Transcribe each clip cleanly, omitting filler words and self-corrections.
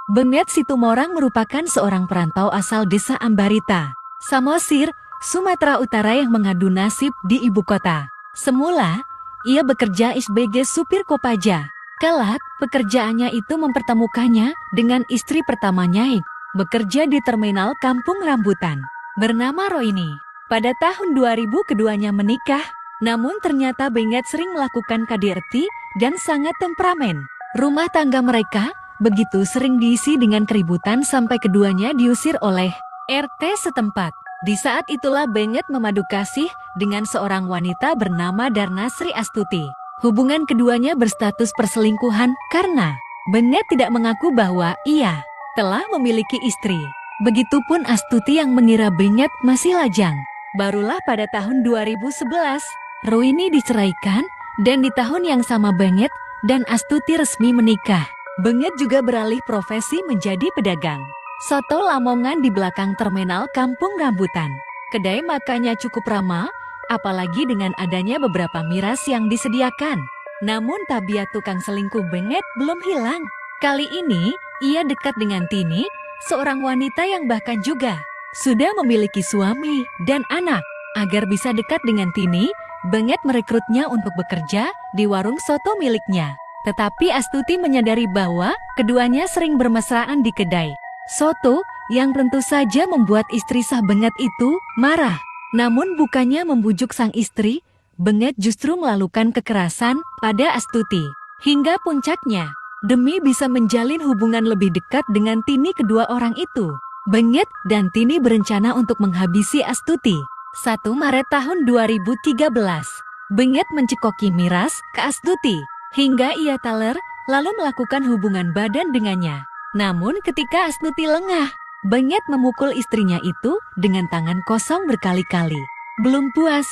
Benget Situmorang merupakan seorang perantau asal desa Ambarita, Samosir, Sumatera Utara yang mengadu nasib di ibu kota. Semula, ia bekerja sebagai supir Kopaja. Kelak, pekerjaannya itu mempertemukannya dengan istri pertamanya yang bekerja di terminal Kampung Rambutan, bernama Roini. Pada tahun 2000 keduanya menikah, namun ternyata Benget sering melakukan KDRT dan sangat temperamen. Rumah tangga mereka begitu sering diisi dengan keributan sampai keduanya diusir oleh RT setempat. Di saat itulah Benget memadu kasih dengan seorang wanita bernama Darna Sri Astuti. Hubungan keduanya berstatus perselingkuhan karena Benget tidak mengaku bahwa ia telah memiliki istri. Begitupun Astuti yang mengira Benget masih lajang. Barulah pada tahun 2011, Roini diceraikan dan di tahun yang sama Benget dan Astuti resmi menikah. Benget juga beralih profesi menjadi pedagang soto Lamongan di belakang terminal Kampung Rambutan. Kedai makannya cukup ramah, apalagi dengan adanya beberapa miras yang disediakan. Namun tabiat tukang selingkuh Benget belum hilang. Kali ini, ia dekat dengan Tini, seorang wanita yang bahkan juga sudah memiliki suami dan anak. Agar bisa dekat dengan Tini, Benget merekrutnya untuk bekerja di warung soto miliknya. Tetapi Astuti menyadari bahwa keduanya sering bermesraan di kedai soto yang tentu saja membuat istri sah Benget itu marah. Namun bukannya membujuk sang istri, Benget justru melakukan kekerasan pada Astuti. Hingga puncaknya, demi bisa menjalin hubungan lebih dekat dengan Tini kedua orang itu, Benget dan Tini berencana untuk menghabisi Astuti. 1 Maret tahun 2013, Benget mencekoki miras ke Astuti hingga ia taler lalu melakukan hubungan badan dengannya. Namun ketika Astuti lengah, Benget memukul istrinya itu dengan tangan kosong berkali-kali. Belum puas,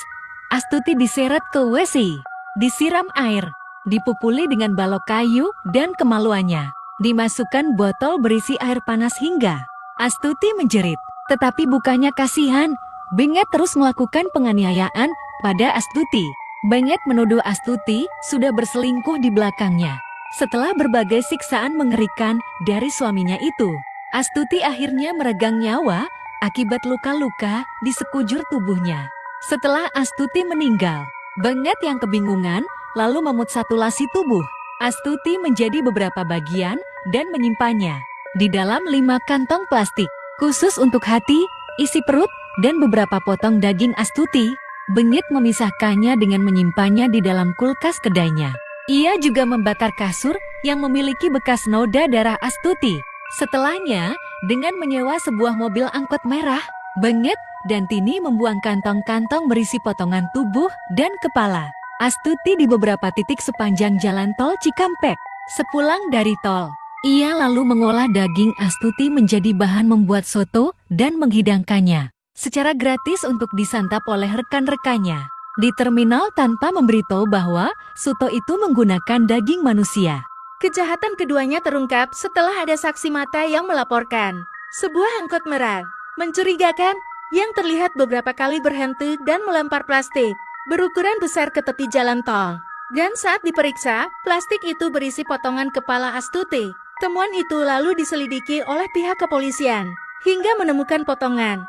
Astuti diseret ke WC, disiram air, dipupuli dengan balok kayu dan kemaluannya dimasukkan botol berisi air panas hingga Astuti menjerit. Tetapi bukannya kasihan, Benget terus melakukan penganiayaan pada Astuti. Benget menuduh Astuti sudah berselingkuh di belakangnya. Setelah berbagai siksaan mengerikan dari suaminya itu, Astuti akhirnya meregang nyawa akibat luka-luka di sekujur tubuhnya. Setelah Astuti meninggal, Benget yang kebingungan lalu memutilasi tubuh Astuti menjadi beberapa bagian dan menyimpannya di dalam 5 kantong plastik. Khusus untuk hati, isi perut, dan beberapa potong daging Astuti, Benget memisahkannya dengan menyimpannya di dalam kulkas kedainya. Ia juga membakar kasur yang memiliki bekas noda darah Astuti. Setelahnya, dengan menyewa sebuah mobil angkot merah, Benget dan Tini membuang kantong-kantong berisi potongan tubuh dan kepala Astuti di beberapa titik sepanjang jalan tol Cikampek. Sepulang dari tol, ia lalu mengolah daging Astuti menjadi bahan membuat soto dan menghidangkannya secara gratis untuk disantap oleh rekan-rekannya di terminal tanpa memberitahu bahwa soto itu menggunakan daging manusia. Kejahatan keduanya terungkap setelah ada saksi mata yang melaporkan sebuah angkot merah mencurigakan yang terlihat beberapa kali berhenti dan melempar plastik berukuran besar ke tepi jalan tol. Dan saat diperiksa, plastik itu berisi potongan kepala Astuti. Temuan itu lalu diselidiki oleh pihak kepolisian hingga menemukan potongan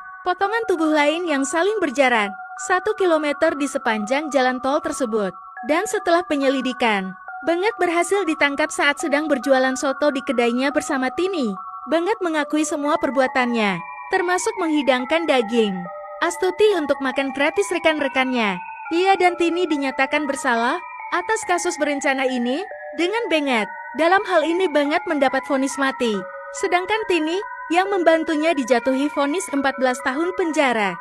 tubuh lain yang saling berjarak 1 kilometer di sepanjang jalan tol tersebut. Dan setelah penyelidikan, Benget berhasil ditangkap saat sedang berjualan soto di kedainya bersama Tini. Benget mengakui semua perbuatannya, termasuk menghidangkan daging Astuti untuk makan gratis rekan-rekannya. Ia dan Tini dinyatakan bersalah atas kasus berencana ini dengan Benget. Dalam hal ini Benget mendapat vonis mati, sedangkan Tini yang membantunya dijatuhi vonis 14 tahun penjara.